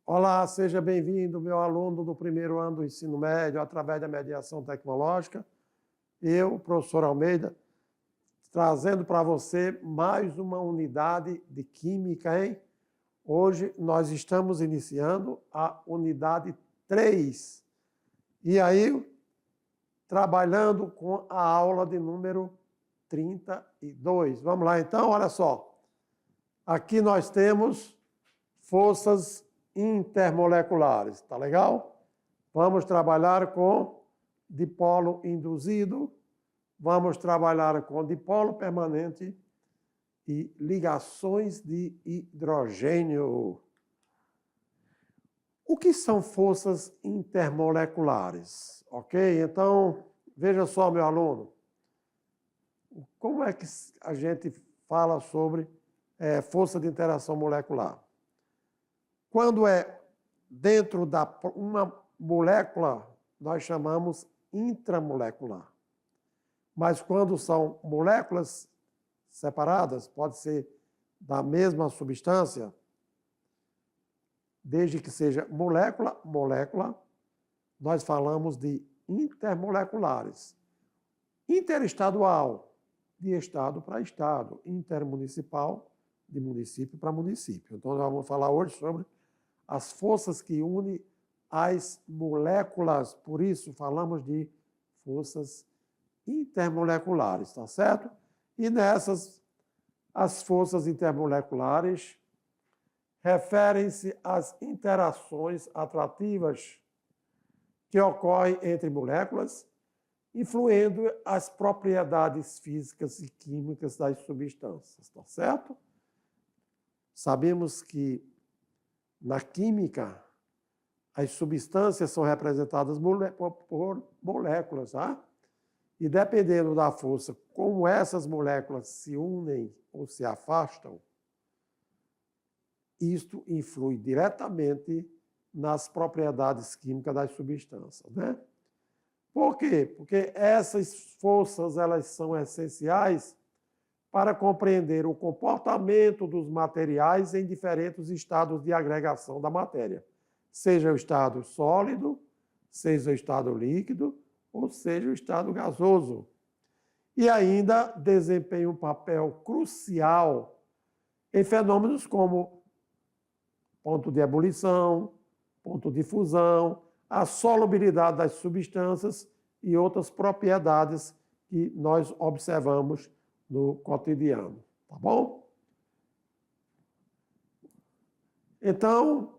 Olá, seja bem-vindo, meu aluno do primeiro ano do ensino médio, através da mediação tecnológica. Eu, professor Almeida, trazendo para você mais uma unidade de Química, hein? Hoje nós estamos iniciando a unidade 3. E aí, trabalhando com a aula de número 32. Vamos lá, então, olha só. Aqui nós temos forças intermoleculares, tá legal? Vamos trabalhar com dipolo induzido, vamos trabalhar com dipolo permanente e ligações de hidrogênio. O que são forças intermoleculares? Ok? Então, veja só, meu aluno, como é que a gente fala sobre força de interação molecular? Quando é dentro da uma molécula, nós chamamos intramolecular. Mas quando são moléculas separadas, pode ser da mesma substância, desde que seja molécula, nós falamos de intermoleculares. Interestadual, de estado para estado. Intermunicipal, de município para município. Então, nós vamos falar hoje sobre as forças que unem as moléculas, por isso falamos de forças intermoleculares, tá certo? E nessas, as forças intermoleculares referem-se às interações atrativas que ocorrem entre moléculas, influindo as propriedades físicas e químicas das substâncias, tá certo? Sabemos que na química, as substâncias são representadas por moléculas, tá? E dependendo da força como essas moléculas se unem ou se afastam, isto influi diretamente nas propriedades químicas das substâncias, né? Por quê? Porque essas forças elas são essenciais para compreender o comportamento dos materiais em diferentes estados de agregação da matéria, seja o estado sólido, seja o estado líquido, ou seja o estado gasoso. E ainda desempenha um papel crucial em fenômenos como ponto de ebulição, ponto de fusão, a solubilidade das substâncias e outras propriedades que nós observamos no cotidiano, tá bom? Então,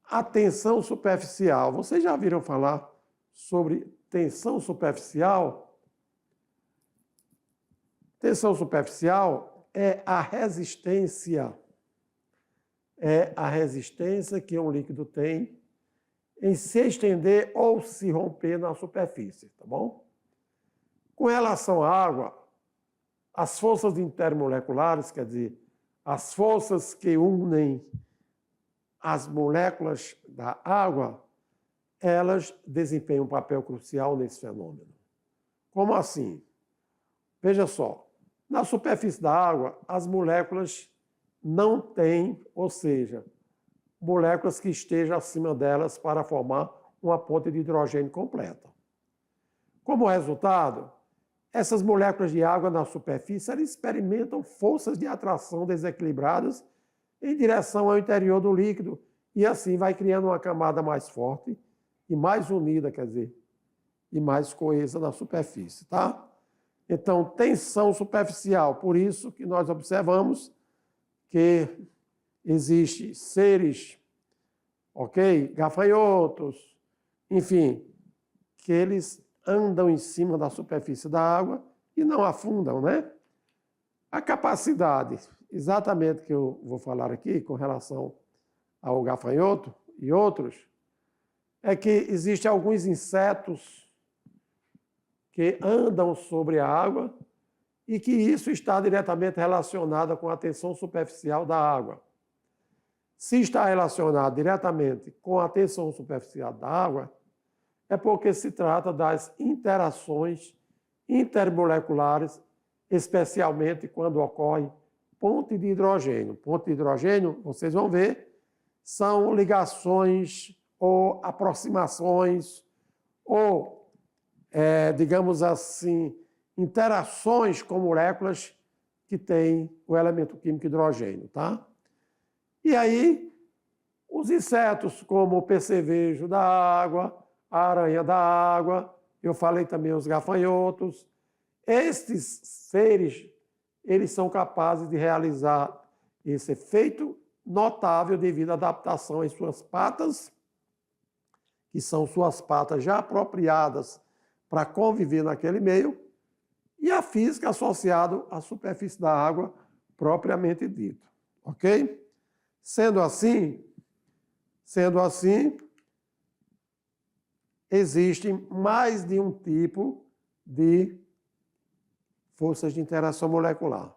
a tensão superficial. Vocês já viram falar sobre tensão superficial? Tensão superficial é a resistência que um líquido tem em se estender ou se romper na superfície, tá bom? Com relação à água, as forças intermoleculares, quer dizer, as forças que unem as moléculas da água, elas desempenham um papel crucial nesse fenômeno. Como assim? Veja só, na superfície da água, as moléculas não têm, ou seja, moléculas que estejam acima delas para formar uma ponte de hidrogênio completa. Como resultado, essas moléculas de água na superfície elas experimentam forças de atração desequilibradas em direção ao interior do líquido e assim vai criando uma camada mais forte e mais unida, quer dizer, e mais coesa na superfície, tá? Então, tensão superficial, por isso que nós observamos que existem seres, ok? Gafanhotos, enfim, que eles andam em cima da superfície da água e não afundam, né? A capacidade, exatamente que eu vou falar aqui com relação ao gafanhoto e outros, é que existem alguns insetos que andam sobre a água e que isso está diretamente relacionado com a tensão superficial da água. Se está relacionado diretamente com a tensão superficial da água, é porque se trata das interações intermoleculares, especialmente quando ocorrem ponte de hidrogênio. Ponte de hidrogênio, vocês vão ver, são ligações ou aproximações ou, digamos assim, interações com moléculas que têm o elemento químico hidrogênio, tá? E aí, os insetos, como o percevejo da água, a aranha da água, eu falei também os gafanhotos, estes seres, eles são capazes de realizar esse efeito notável devido à adaptação em suas patas, que são suas patas já apropriadas para conviver naquele meio, e a física associada à superfície da água propriamente dito, ok? Sendo assim, existe mais de um tipo de forças de interação molecular.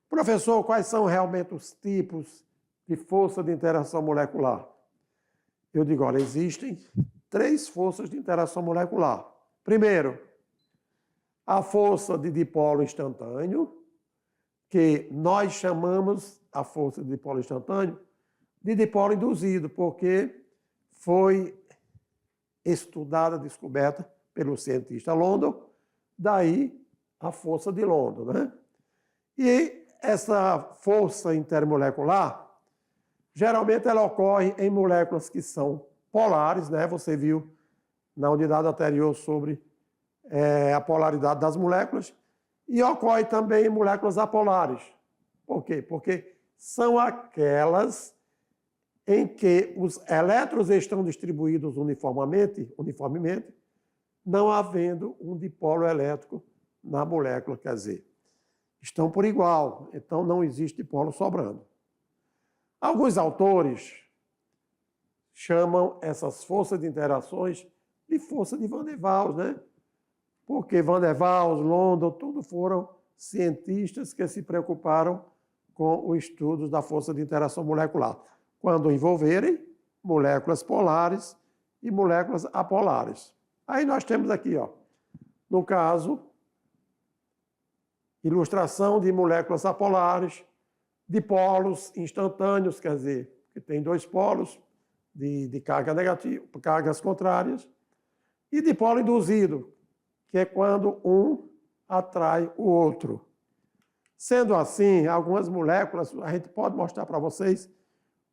Professor, quais são realmente os tipos de força de interação molecular? Eu digo, olha, existem 3 forças de interação molecular. Primeiro, a força de dipolo instantâneo, que nós chamamos a força de dipolo instantâneo de dipolo induzido, porque foi estudada, descoberta pelo cientista London, daí a força de London, né? E essa força intermolecular, geralmente ela ocorre em moléculas que são polares, né? Você viu na unidade anterior sobre a polaridade das moléculas, e ocorre também em moléculas apolares. Por quê? Porque são aquelas em que os elétrons estão distribuídos uniformemente, não havendo um dipolo elétrico na molécula, quer dizer, estão por igual, então não existe dipolo sobrando. Alguns autores chamam essas forças de interações de força de Van der Waals, né? Porque Van der Waals, London, tudo foram cientistas que se preocuparam com o estudo da força de interação molecular, quando envolverem moléculas polares e moléculas apolares. Aí nós temos aqui, ó, no caso, ilustração de moléculas apolares, dipolos instantâneos, quer dizer, que tem 2 polos de carga negativa, cargas contrárias, e dipolo induzido, que é quando um atrai o outro. Sendo assim, algumas moléculas, a gente pode mostrar para vocês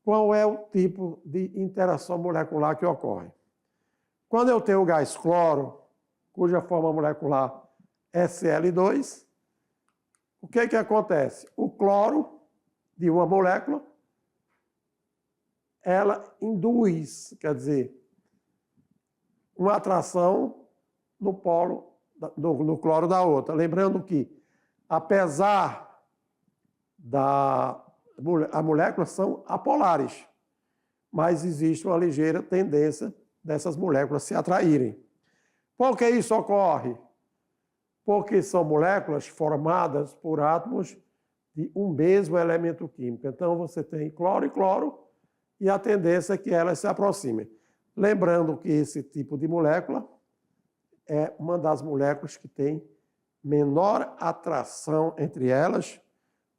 qual é o tipo de interação molecular que ocorre. Quando eu tenho o gás cloro, cuja forma molecular é Cl2, o que acontece? O cloro de uma molécula, ela induz, quer dizer, uma atração no polo, no cloro da outra. Lembrando que, apesar as moléculas são apolares, mas existe uma ligeira tendência dessas moléculas se atraírem. Por que isso ocorre? Porque são moléculas formadas por átomos de um mesmo elemento químico. Então, você tem cloro e cloro, e a tendência é que elas se aproximem. Lembrando que esse tipo de molécula é uma das moléculas que tem menor atração entre elas,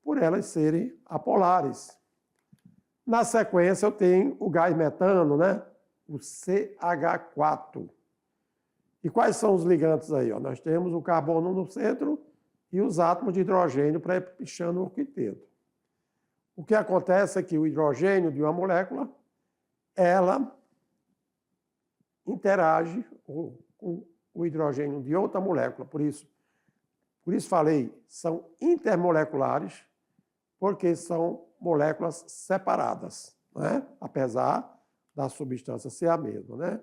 por elas serem apolares. Na sequência, eu tenho o gás metano, né? O CH4. E quais são os ligantes aí? Ó? Nós temos o carbono no centro e os átomos de hidrogênio preenchendo o octeto. O que acontece é que o hidrogênio de uma molécula, ela interage com o hidrogênio de outra molécula. Por isso falei, são intermoleculares, porque são moléculas separadas, né? Apesar da substância ser a mesma, né?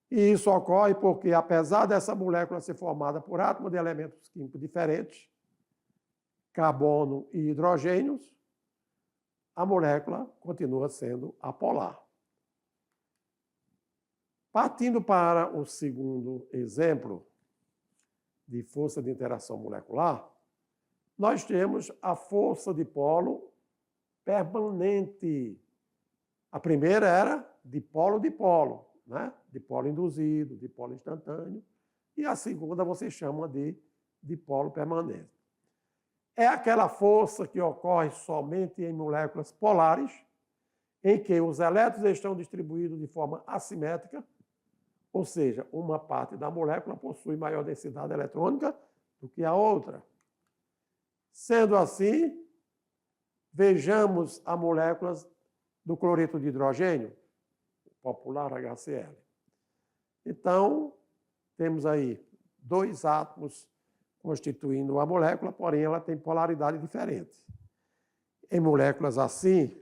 E isso ocorre porque, apesar dessa molécula ser formada por átomos de elementos químicos diferentes, carbono e hidrogênios, a molécula continua sendo apolar. Partindo para o segundo exemplo de força de interação molecular, nós temos a força de polo permanente. A primeira era dipolo-dipolo, né? Dipolo induzido, dipolo instantâneo, e a segunda você chama de dipolo permanente. é aquela força que ocorre somente em moléculas polares, em que os elétrons estão distribuídos de forma assimétrica, ou seja, uma parte da molécula possui maior densidade eletrônica do que a outra. Sendo assim, vejamos as moléculas do cloreto de hidrogênio, popular HCl. Então, temos aí 2 átomos constituindo uma molécula, porém ela tem polaridade diferente. Em moléculas assim,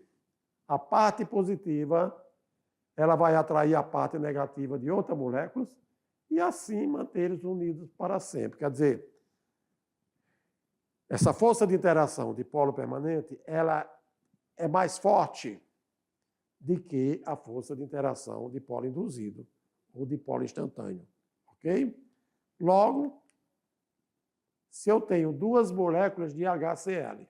a parte positiva ela vai atrair a parte negativa de outras moléculas e assim mantê-los unidos para sempre. Quer dizer, essa força de interação de polo permanente ela é mais forte do que a força de interação de polo induzido ou de polo instantâneo. Ok? Logo, se eu tenho 2 moléculas de HCl,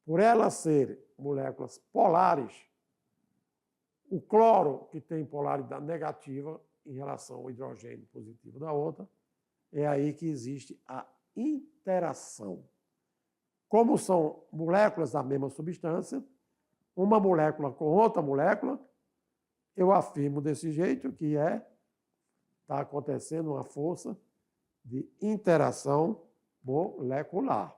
por elas serem moléculas polares, o cloro, que tem polaridade negativa em relação ao hidrogênio positivo da outra, é aí que existe a interação. Como são moléculas da mesma substância, uma molécula com outra molécula, eu afirmo desse jeito que está acontecendo uma força de interação molecular.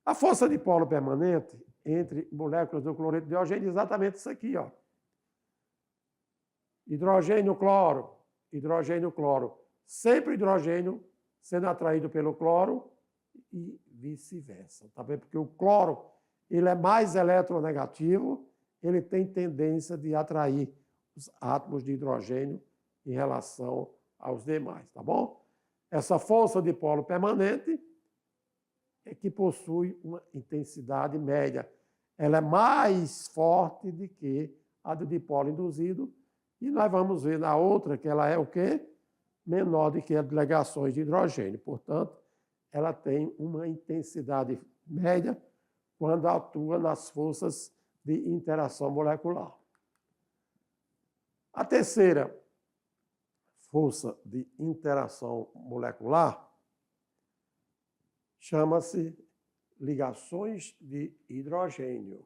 A força de polo permanente entre moléculas do cloreto de hidrogênio é exatamente isso aqui, ó. Hidrogênio, cloro, hidrogênio, cloro. Sempre hidrogênio sendo atraído pelo cloro e vice-versa. Tá bem? Porque o cloro ele é mais eletronegativo, ele tem tendência de atrair os átomos de hidrogênio em relação aos demais, tá bom? Essa força de polo permanente é que possui uma intensidade média. Ela é mais forte do que a do dipolo induzido, e nós vamos ver na outra que ela é o quê? Menor do que as ligações de hidrogênio. Portanto, ela tem uma intensidade média quando atua nas forças de interação molecular. A terceira força de interação molecular chama-se ligações de hidrogênio,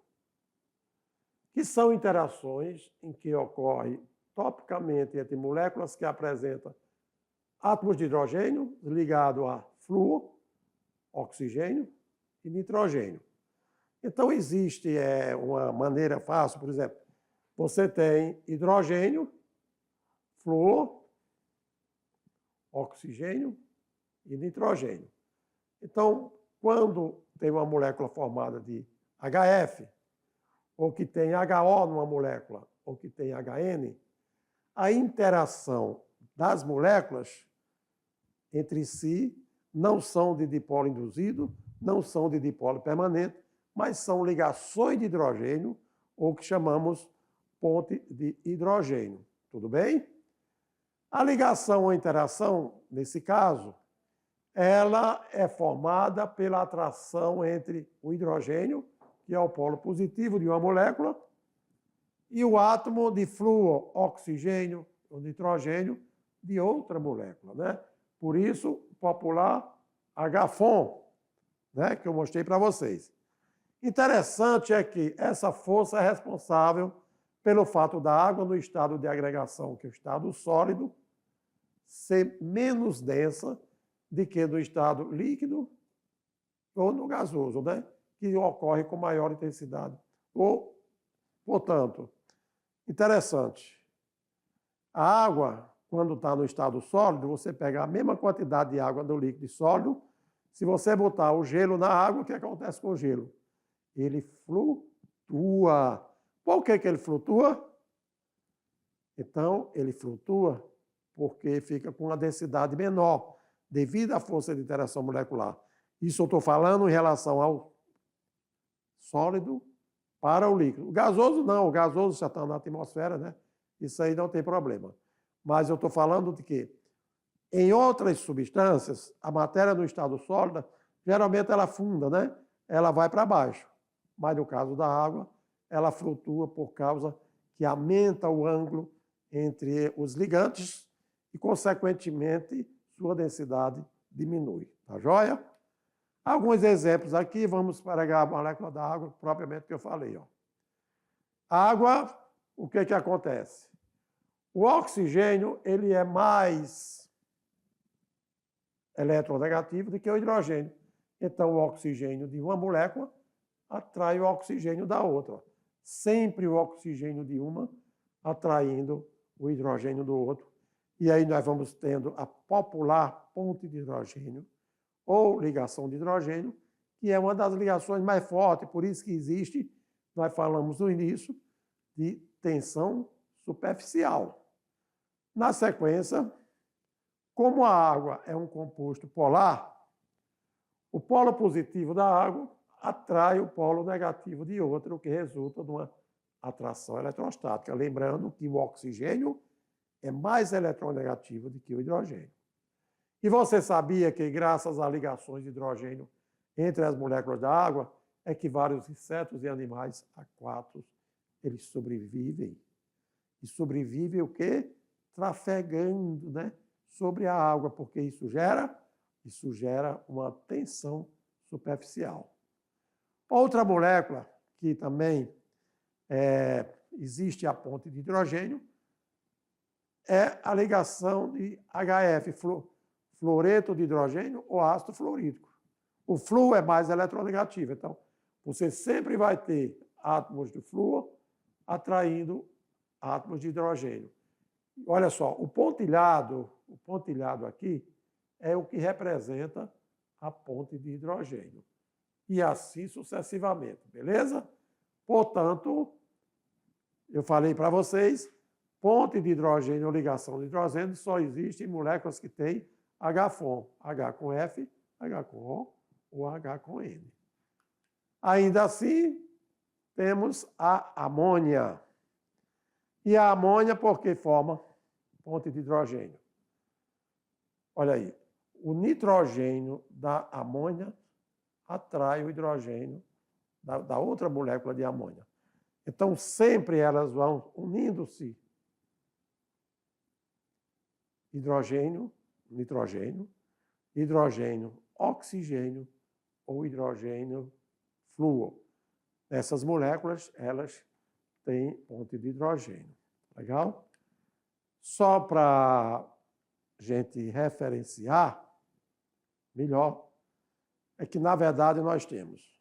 que são interações em que ocorre topicamente entre moléculas que apresentam átomos de hidrogênio ligados a flúor, oxigênio e nitrogênio. Então, existe uma maneira fácil, por exemplo, você tem hidrogênio, flúor, oxigênio e nitrogênio. Então, quando tem uma molécula formada de HF, ou que tem HO numa molécula, ou que tem HN, a interação das moléculas entre si não são de dipolo induzido, não são de dipolo permanente, mas são ligações de hidrogênio, ou que chamamos ponte de hidrogênio. Tudo bem? A ligação ou interação, nesse caso, ela é formada pela atração entre o hidrogênio, que é o polo positivo de uma molécula, e o átomo de flúor, oxigênio ou nitrogênio de outra molécula, né? Por isso, popular HFON, né? Que eu mostrei para vocês. Interessante é que essa força é responsável pelo fato da água no estado de agregação, que é o estado sólido, ser menos densa do que no estado líquido ou no gasoso, né? Que ocorre com maior intensidade. Portanto, interessante, a água, quando está no estado sólido, você pega a mesma quantidade de água do líquido e sólido. Se você botar o gelo na água, o que acontece com o gelo? Ele flutua. Por que ele flutua? Então, ele flutua porque fica com uma densidade menor, devido à força de interação molecular. Isso eu estou falando em relação ao sólido para o líquido. O gasoso não, o gasoso já está na atmosfera, né? Isso aí não tem problema. Mas eu estou falando de que, em outras substâncias, a matéria no estado sólido, geralmente ela afunda, né? Ela vai para baixo. Mas no caso da água, ela flutua por causa que aumenta o ângulo entre os ligantes e, consequentemente, sua densidade diminui. Tá joia? Alguns exemplos aqui, vamos pegar a molécula da água, propriamente que eu falei. Ó. Água, o que acontece? O oxigênio ele é mais eletronegativo do que o hidrogênio. Então, o oxigênio de uma molécula atrai o oxigênio da outra. Sempre o oxigênio de uma atraindo o hidrogênio do outro. E aí nós vamos tendo a popular ponte de hidrogênio ou ligação de hidrogênio, que é uma das ligações mais fortes, por isso que existe, nós falamos no início, de tensão superficial. Na sequência, como a água é um composto polar, o polo positivo da água atrai o polo negativo de outra, o que resulta de uma atração eletrostática. Lembrando que o oxigênio é mais eletronegativo do que o hidrogênio. E você sabia que, graças a ligações de hidrogênio entre as moléculas da água, é que vários insetos e animais aquáticos eles sobrevivem. E sobrevivem o quê? Trafegando, né? Sobre a água, porque isso gera uma tensão superficial. Outra molécula que também existe a ponte de hidrogênio é a ligação de HF, fluoreto de hidrogênio ou ácido fluorídrico. O flúor é mais eletronegativo, então você sempre vai ter átomos de flúor atraindo átomos de hidrogênio. Olha só, o pontilhado aqui é o que representa a ponte de hidrogênio. E assim sucessivamente, beleza? Portanto, eu falei para vocês, ponte de hidrogênio ou ligação de hidrogênio só existe em moléculas que têm H-FON, H com F, H com O ou H com N. Ainda assim, temos a amônia. E a amônia, por que forma ponte de hidrogênio? Olha aí, o nitrogênio da amônia atrai o hidrogênio da outra molécula de amônia. Então, sempre elas vão unindo-se. Hidrogênio, nitrogênio, hidrogênio, oxigênio ou hidrogênio flúor. Essas moléculas, elas têm ponte de hidrogênio. Legal? Só para a gente referenciar melhor, é que, na verdade, nós temos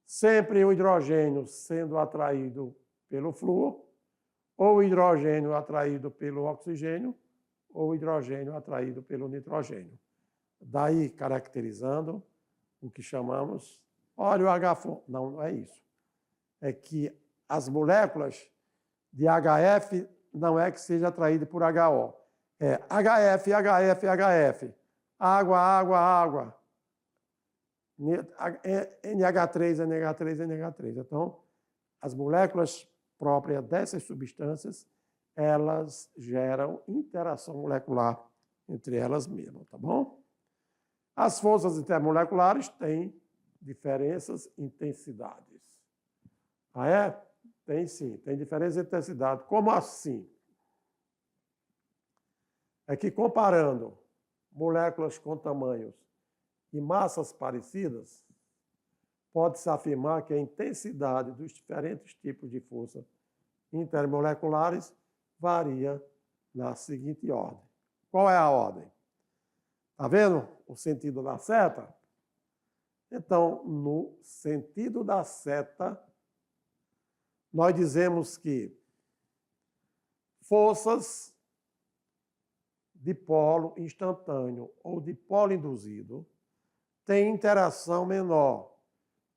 sempre o hidrogênio sendo atraído pelo flúor, ou o hidrogênio atraído pelo oxigênio, ou o hidrogênio atraído pelo nitrogênio. Daí, caracterizando o que chamamos, olha o H. Não é isso. É que as moléculas de HF não é que seja atraído por HO. É HF, HF, HF. Água, água, água. NH3, NH3, NH3. Então, as moléculas próprias dessas substâncias, elas geram interação molecular entre elas mesmas, tá bom? As forças intermoleculares têm diferentes intensidades. Ah, é? Tem sim, tem diferença de intensidade. Como assim? É que comparando moléculas com tamanhos e massas parecidas, pode-se afirmar que a intensidade dos diferentes tipos de força intermoleculares varia na seguinte ordem. Qual é a ordem? Está vendo o sentido da seta? Então, no sentido da seta, nós dizemos que forças de polo instantâneo ou de polo induzido têm interação menor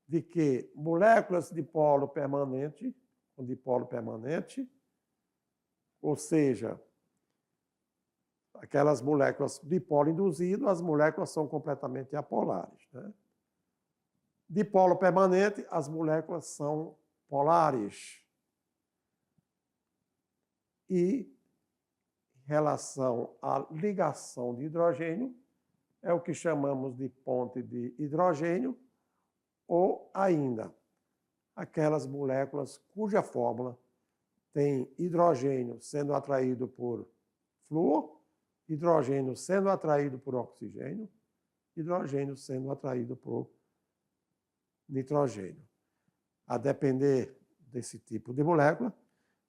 de que moléculas de polo permanente, ou seja, aquelas moléculas de polo induzido, as moléculas são completamente apolares. Né? De polo permanente, as moléculas são polares. E em relação à ligação de hidrogênio, é o que chamamos de ponte de hidrogênio, ou ainda aquelas moléculas cuja fórmula tem hidrogênio sendo atraído por flúor hidrogênio sendo atraído por oxigênio, hidrogênio sendo atraído por nitrogênio. A depender desse tipo de molécula,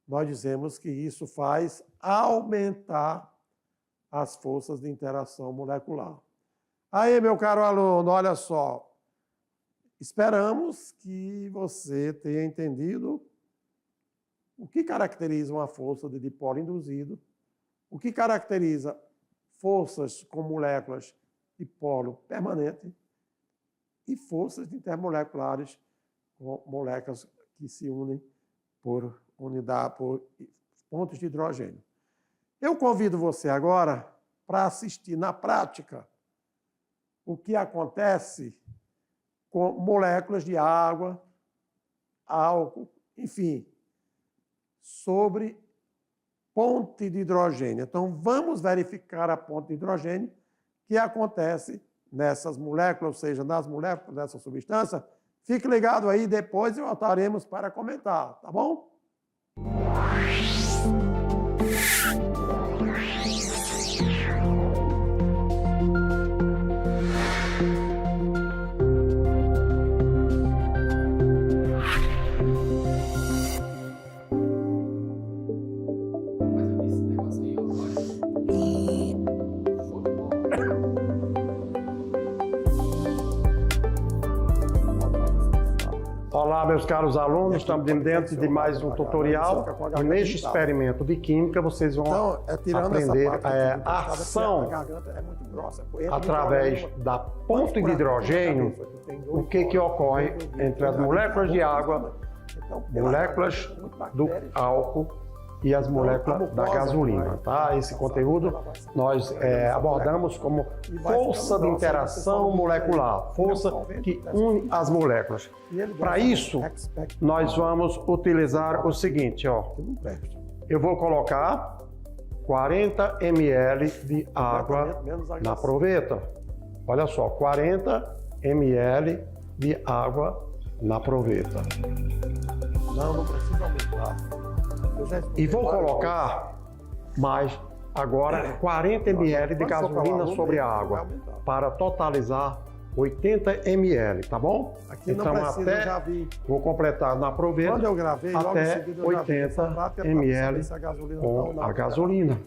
nós dizemos que isso faz aumentar as forças de interação molecular. Aí, meu caro aluno, olha só. Esperamos que você tenha entendido o que caracteriza uma força de dipolo induzido, o que caracteriza forças com moléculas de polo permanente e forças intermoleculares com moléculas que se unem por pontos de hidrogênio. Eu convido você agora para assistir na prática o que acontece com moléculas de água, álcool, enfim, sobre ponte de hidrogênio. Então, vamos verificar a ponte de hidrogênio que acontece nessas moléculas, ou seja, nas moléculas dessa substância. Fique ligado aí, depois voltaremos para comentar, tá bom? Olá, meus caros alunos, estamos dentro de mais um tutorial e neste experimento de química vocês vão aprender a ação através da ponte de hidrogênio, o que ocorre entre as moléculas de água, moléculas do álcool e as moléculas da gasolina, tá? Esse conteúdo nós abordamos como força de interação molecular, força que une as moléculas. Para isso, nós vamos utilizar o seguinte, ó. Eu vou colocar 40 ml de água na proveta. Olha só, 40 ml de água na proveta. Não precisa aumentar. E vou colocar mais agora 40 ml de gasolina sobre a água para totalizar 80 ml, tá bom? Aqui então não precisa, até já vi. vou completar na proveta Quando eu gravei, logo até em seguida eu já vi. 80 ml com a gasolina.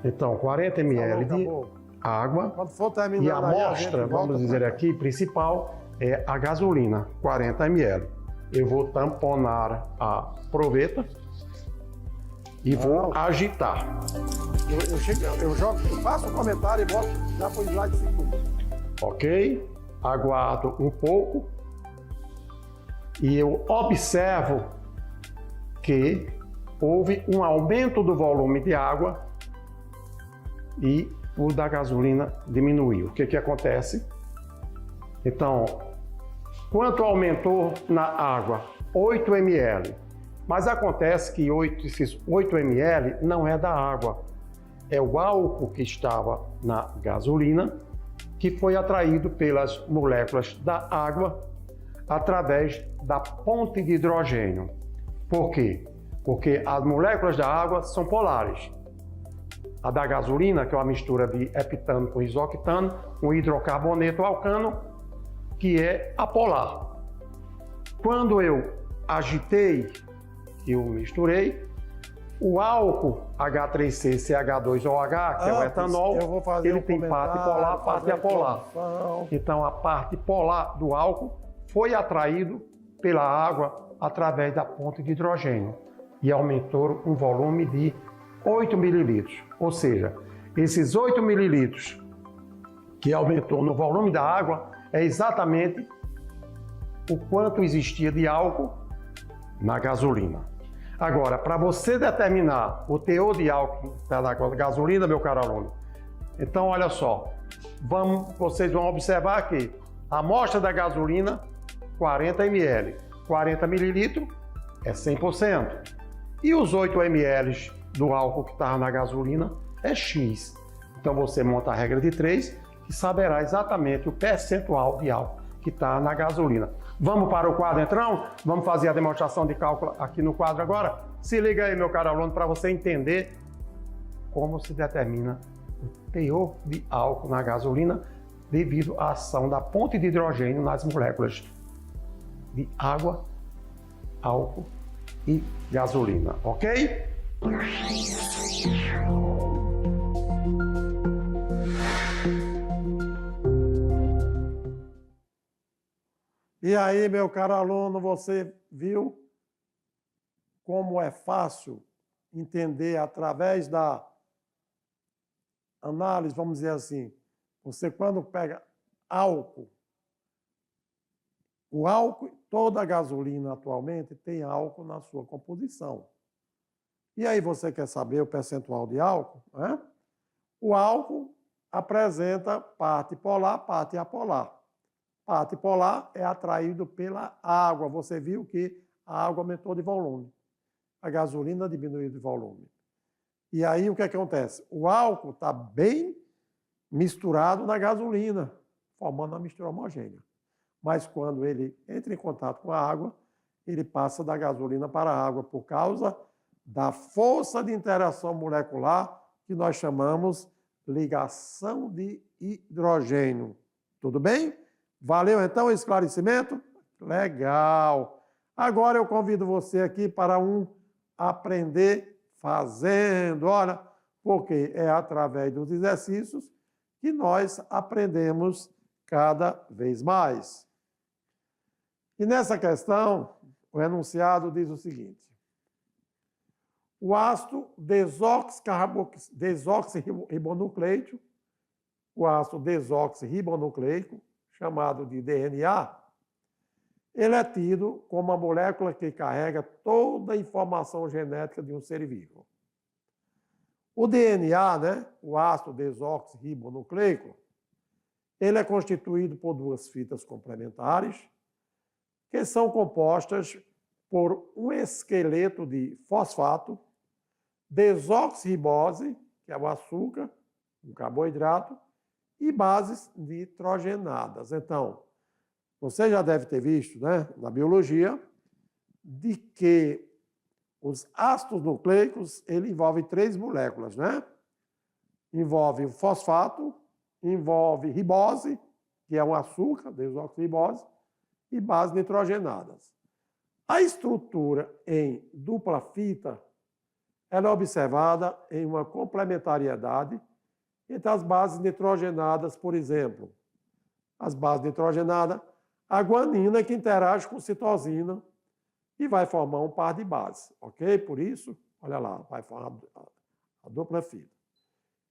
Então 40 ml de água e a amostra, vamos dizer aqui, principal é a gasolina, 40 ml. Eu vou tamponar a proveta e vou agitar. Eu faço um comentário e boto já para o slide seguinte. Ok? Aguardo um pouco e eu observo que houve um aumento do volume de água e o da gasolina diminuiu. O que acontece? Então, quanto aumentou na água? 8 ml. Mas acontece que esses 8 ml não é da água. É o álcool que estava na gasolina, que foi atraído pelas moléculas da água através da ponte de hidrogênio. Por quê? Porque as moléculas da água são polares. A da gasolina, que é uma mistura de heptano com isoctano, um hidrocarboneto alcano, que é apolar. Quando eu agitei, eu misturei, o álcool H3CCH2OH, que é o etanol, ele tem parte polar, parte apolar. Então a parte polar do álcool foi atraído pela água através da ponte de hidrogênio e aumentou um volume de 8 mililitros, ou seja, esses 8 mililitros que aumentou no volume da água é exatamente o quanto existia de álcool na gasolina. Agora, para você determinar o teor de álcool da gasolina, meu caro aluno, então olha só, vocês vão observar aqui, a amostra da gasolina, 40 ml, 40 mililitros é 100%, e os 8 ml do álcool que estava na gasolina é X. Então você monta a regra de 3 e saberá exatamente o percentual de álcool que está na gasolina. Vamos para o quadro, então? Vamos fazer a demonstração de cálculo aqui no quadro agora? Se liga aí, meu caro aluno, para você entender como se determina o teor de álcool na gasolina devido à ação da ponte de hidrogênio nas moléculas de água, álcool e gasolina, ok? E aí, meu caro aluno, você viu como é fácil entender através da análise, vamos dizer assim, você quando pega álcool, o álcool, toda a gasolina atualmente tem álcool na sua composição. E aí você quer saber o percentual de álcool, né? O álcool apresenta parte polar, parte apolar. Parte polar é atraído pela água. Você viu que a água aumentou de volume. A gasolina diminuiu de volume. E aí o que acontece? O álcool está bem misturado na gasolina, formando uma mistura homogênea. Mas quando ele entra em contato com a água, ele passa da gasolina para a água por causa da força de interação molecular que nós chamamos ligação de hidrogênio. Tudo bem? Valeu então o esclarecimento? Legal! Agora eu convido você aqui para um aprender fazendo. Olha, porque é através dos exercícios que nós aprendemos cada vez mais. E nessa questão, o enunciado diz o seguinte: o ácido desoxirribonucleico, o ácido desoxirribonucleico, chamado de DNA, ele é tido como a molécula que carrega toda a informação genética de um ser vivo. O DNA, né, o ácido desoxirribonucleico, ele é constituído por duas fitas complementares, que são compostas por um esqueleto de fosfato, desoxirribose, que é o açúcar, um carboidrato, e bases nitrogenadas. Então, você já deve ter visto, né, na biologia, de que os ácidos nucleicos, ele envolve 3 moléculas, né? Envolve o fosfato, envolve ribose, que é um açúcar, desoxirribose, e bases nitrogenadas. A estrutura em dupla fita, ela é observada em uma complementariedade entre as bases nitrogenadas, por exemplo. As bases nitrogenadas, a guanina que interage com citosina e vai formar um par de bases, ok? Por isso, olha lá, vai formar a dupla fita.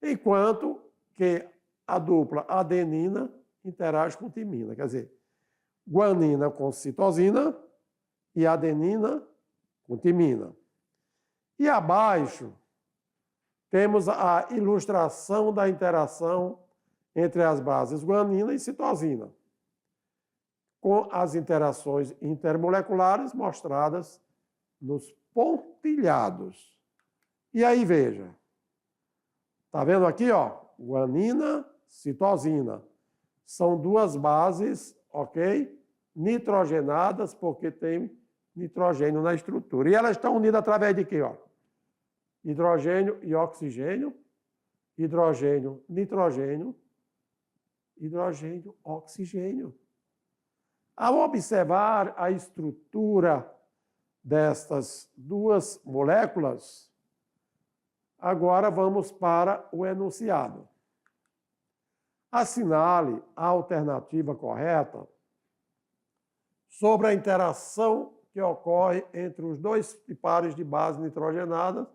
Enquanto que a dupla adenina interage com timina, quer dizer, guanina com citosina e adenina com timina. E abaixo temos a ilustração da interação entre as bases guanina e citosina, com as interações intermoleculares mostradas nos pontilhados. E aí, veja, está vendo aqui, ó, guanina, citosina. São duas bases, ok? Nitrogenadas, porque tem nitrogênio na estrutura. E elas estão unidas através de quê, ó? Hidrogênio e oxigênio, hidrogênio, nitrogênio, hidrogênio, oxigênio. Ao observar a estrutura destas duas moléculas, agora vamos para o enunciado. Assinale a alternativa correta sobre a interação que ocorre entre os dois pares de base nitrogenada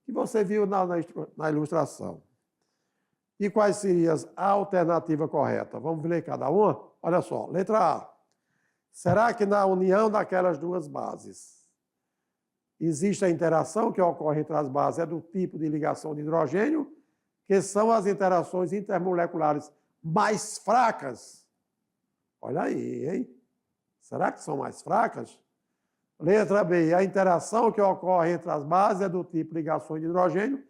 que você viu na ilustração. E quais seriam a alternativa correta? Vamos ler cada uma? Olha só, letra A. Será que na união daquelas duas bases existe a interação que ocorre entre as bases é do tipo de ligação de hidrogênio, que são as interações intermoleculares mais fracas? Olha aí, hein? Será que são mais fracas? Letra B. A interação que ocorre entre as bases é do tipo ligações de hidrogênio,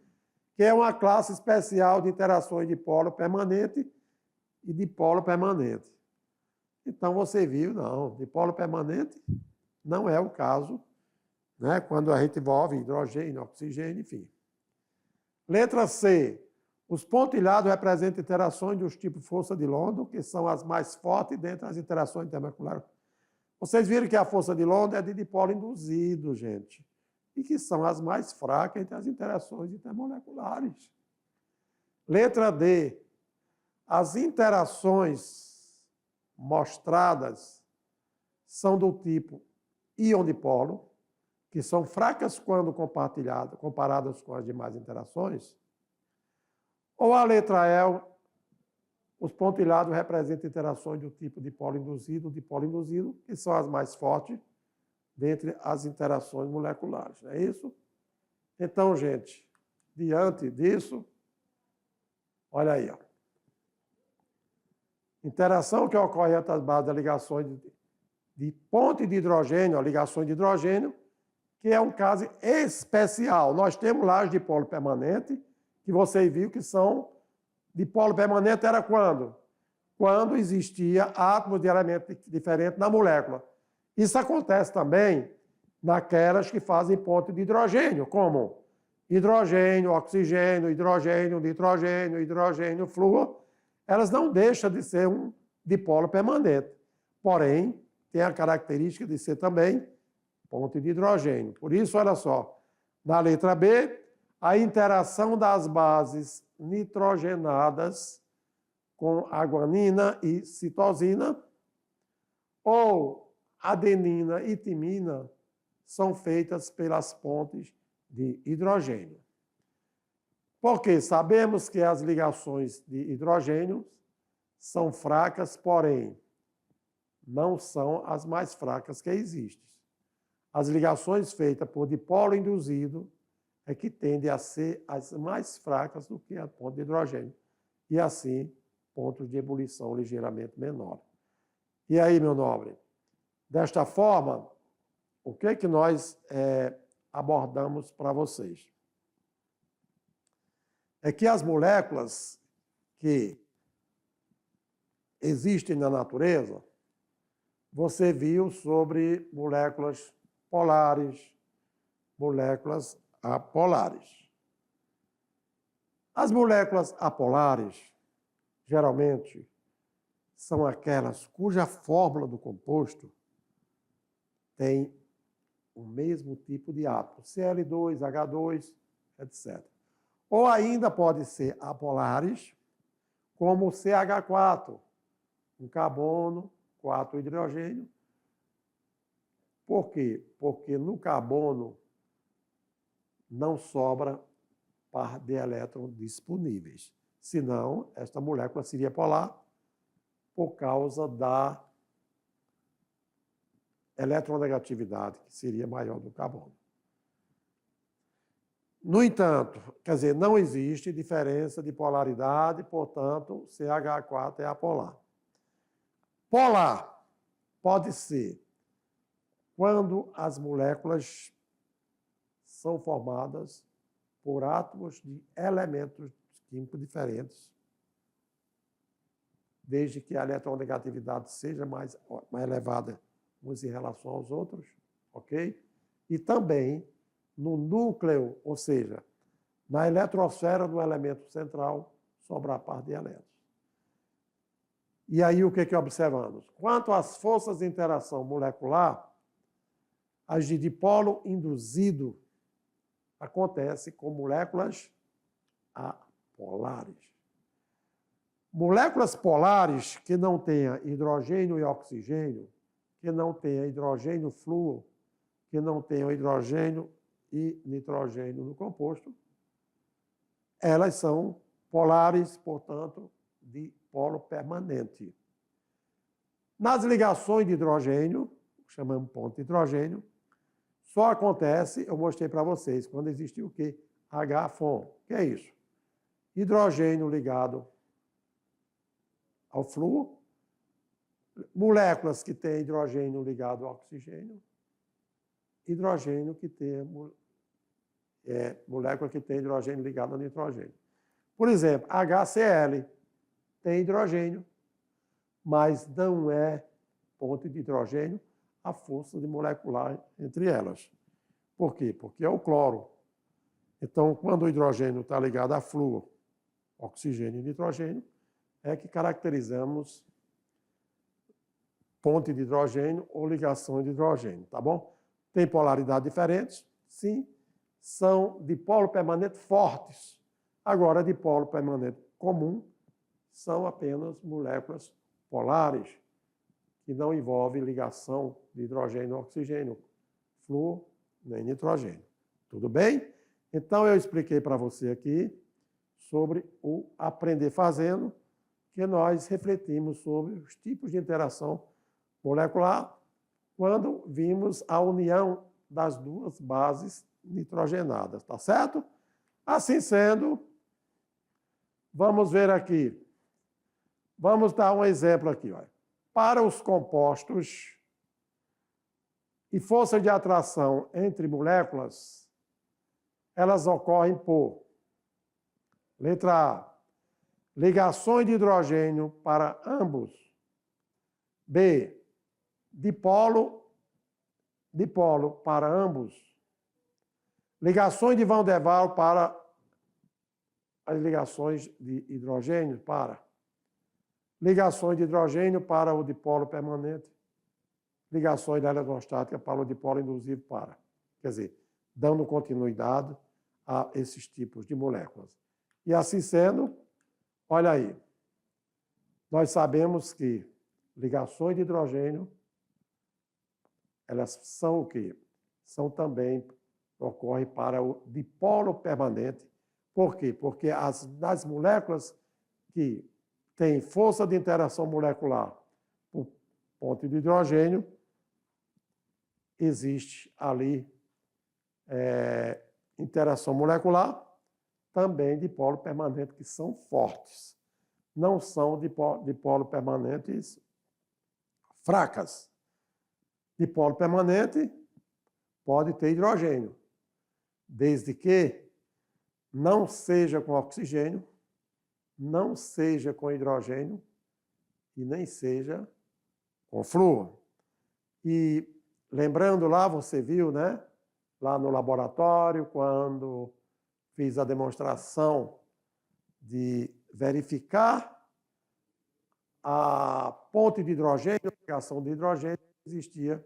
que é uma classe especial de interações de polo permanente e dipolo permanente. Então, você viu, não, dipolo permanente não é o caso, né, quando a gente envolve hidrogênio, oxigênio, enfim. Letra C. Os pontilhados representam interações dos tipos força de London, que são as mais fortes dentre as interações intermoleculares. Vocês viram que a força de London é de dipolo induzido, gente, e que são as mais fracas entre as interações intermoleculares. Letra D. As interações mostradas são do tipo íon-dipolo, que são fracas quando comparadas com as demais interações. Ou a letra E, os pontilhados representam interações do tipo dipolo induzido, que são as mais fortes dentre as interações moleculares. Não é isso? Então, gente, diante disso, olha aí, ó. Interação que ocorre entre as bases das ligações de ponte de hidrogênio, ligações de hidrogênio, que é um caso especial. Nós temos lá as dipolo permanente, que você viu que são dipolo permanente era quando? Quando existia átomos de elementos diferentes na molécula. Isso acontece também naquelas que fazem ponte de hidrogênio, como hidrogênio, oxigênio, hidrogênio, nitrogênio, hidrogênio, flúor. Elas não deixam de ser um dipolo permanente. Porém, tem a característica de ser também ponte de hidrogênio. Por isso, olha só, na letra B, a interação das bases nitrogenadas com a guanina e citosina ou adenina e timina são feitas pelas pontes de hidrogênio. Porque sabemos que as ligações de hidrogênio são fracas, porém, não são as mais fracas que existem. As ligações feitas por dipolo induzido é que tendem a ser as mais fracas do que a ponte de hidrogênio. E assim, pontos de ebulição ligeiramente menores. E aí, meu nobre, desta forma, o que é que nós abordamos para vocês? É que as moléculas que existem na natureza, você viu sobre moléculas polares, moléculas apolares. As moléculas apolares, geralmente, são aquelas cuja fórmula do composto tem o mesmo tipo de átomo, Cl2, H2, etc. Ou ainda pode ser apolares, como o CH4, um carbono, 4 hidrogênio. Por quê? Porque no carbono não sobra par de elétrons disponíveis. Senão, esta molécula seria polar por causa da eletronegatividade, que seria maior do carbono. No entanto, quer dizer, não existe diferença de polaridade, portanto, CH4 é apolar. Polar pode ser quando as moléculas são formadas por átomos de elementos químicos diferentes, desde que a eletronegatividade seja mais elevada uns em relação aos outros, ok? E também no núcleo, ou seja, na eletrosfera do elemento central, sobra a parte de elétrons. E aí o que observamos? Quanto às forças de interação molecular, as de dipolo induzido acontece com moléculas apolares. Moléculas polares que não tenham hidrogênio e oxigênio, que não tenham hidrogênio flúor, que não tenham hidrogênio e nitrogênio no composto, elas são polares, portanto, de polo permanente. Nas ligações de hidrogênio, chamamos ponto de hidrogênio, só acontece, eu mostrei para vocês, quando existe o quê? H-FON. O que é isso? Hidrogênio ligado ao flúor, moléculas que têm hidrogênio ligado ao oxigênio, hidrogênio que tem molécula que tem hidrogênio ligado ao nitrogênio. Por exemplo, HCl tem hidrogênio, mas não é ponte de hidrogênio, a força de molecular entre elas. Por quê? Porque é o cloro. Então, quando o hidrogênio está ligado a flúor, oxigênio e nitrogênio, é que caracterizamos ponte de hidrogênio ou ligação de hidrogênio, tá bom? Tem polaridades diferentes? Sim. São dipolo permanente fortes. Agora, dipolo permanente comum são apenas moléculas polares, que não envolvem ligação de hidrogênio e oxigênio, flúor nem nitrogênio. Tudo bem? Então, eu expliquei para você aqui sobre o aprender fazendo, que nós refletimos sobre os tipos de interação molecular quando vimos a união das duas bases nitrogenadas, tá certo? Assim sendo, vamos ver aqui. Vamos dar um exemplo aqui. Olha. Para os compostos e força de atração entre moléculas, elas ocorrem por, letra A, ligações de hidrogênio para ambos. B, dipolo para ambos. Ligações de Van der Waals para as ligações de hidrogênio para. Ligações de hidrogênio para o dipolo permanente. Ligações da eletrostática para o dipolo induzido para. Quer dizer, dando continuidade a esses tipos de moléculas. E assim sendo, olha aí, nós sabemos que ligações de hidrogênio, elas são o quê? São também, ocorrem para o dipolo permanente. Por quê? Porque das moléculas que têm força de interação molecular por ponte de hidrogênio, existe ali interação molecular, também dipolo permanente, que são fortes. Não são dipolo permanentes fracas. Dipolo permanente pode ter hidrogênio, desde que não seja com oxigênio, não seja com hidrogênio e nem seja com flúor. E lembrando lá, você viu, né? Lá no laboratório, quando fiz a demonstração de verificar a ponte de hidrogênio, a ligação de hidrogênio que existia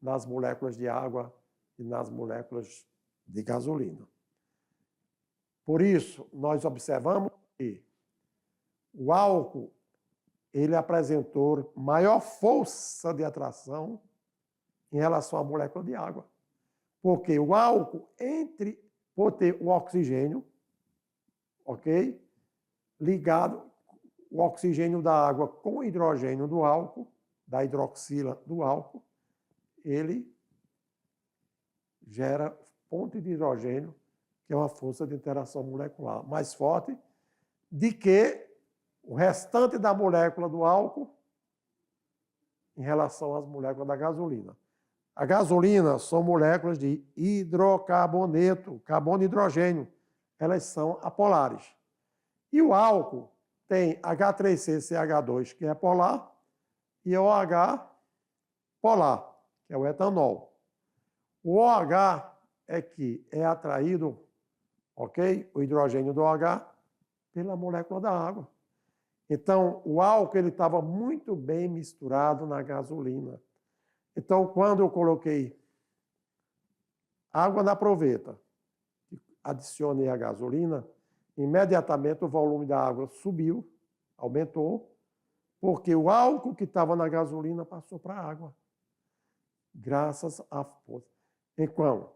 nas moléculas de água e nas moléculas de gasolina. Por isso, nós observamos que o álcool ele apresentou maior força de atração em relação à molécula de água. Porque o álcool, por ter o oxigênio, ok? Ligado, o oxigênio da água com o hidrogênio do álcool, da hidroxila do álcool, ele gera ponte de hidrogênio, que é uma força de interação molecular mais forte do que o restante da molécula do álcool em relação às moléculas da gasolina. A gasolina são moléculas de hidrocarboneto, carbono e hidrogênio. Elas são apolares. E o álcool tem H3CCH2, que é polar, e OH polar, que é o etanol. O OH é que é atraído, ok? O hidrogênio do OH pela molécula da água. Então, o álcool ele estava muito bem misturado na gasolina. Então, quando eu coloquei água na proveta, adicionei a gasolina, imediatamente o volume da água subiu, aumentou, porque o álcool que estava na gasolina passou para a água, graças à força. Então,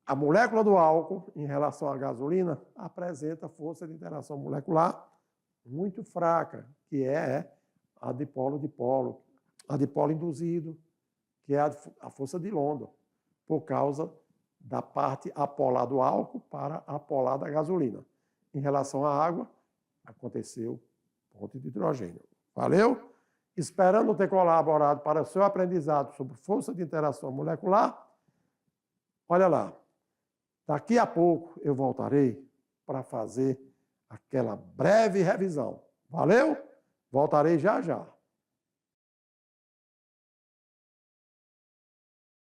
a molécula do álcool, em relação à gasolina, apresenta força de interação molecular muito fraca, que é a dipolo-dipolo, a dipolo induzido, que é a força de London, por causa da parte apolar do álcool para a apolar da gasolina. Em relação à água, aconteceu ponte de hidrogênio. Valeu? Esperando ter colaborado para o seu aprendizado sobre força de interação molecular, olha lá, daqui a pouco eu voltarei para fazer aquela breve revisão. Valeu? Voltarei já já.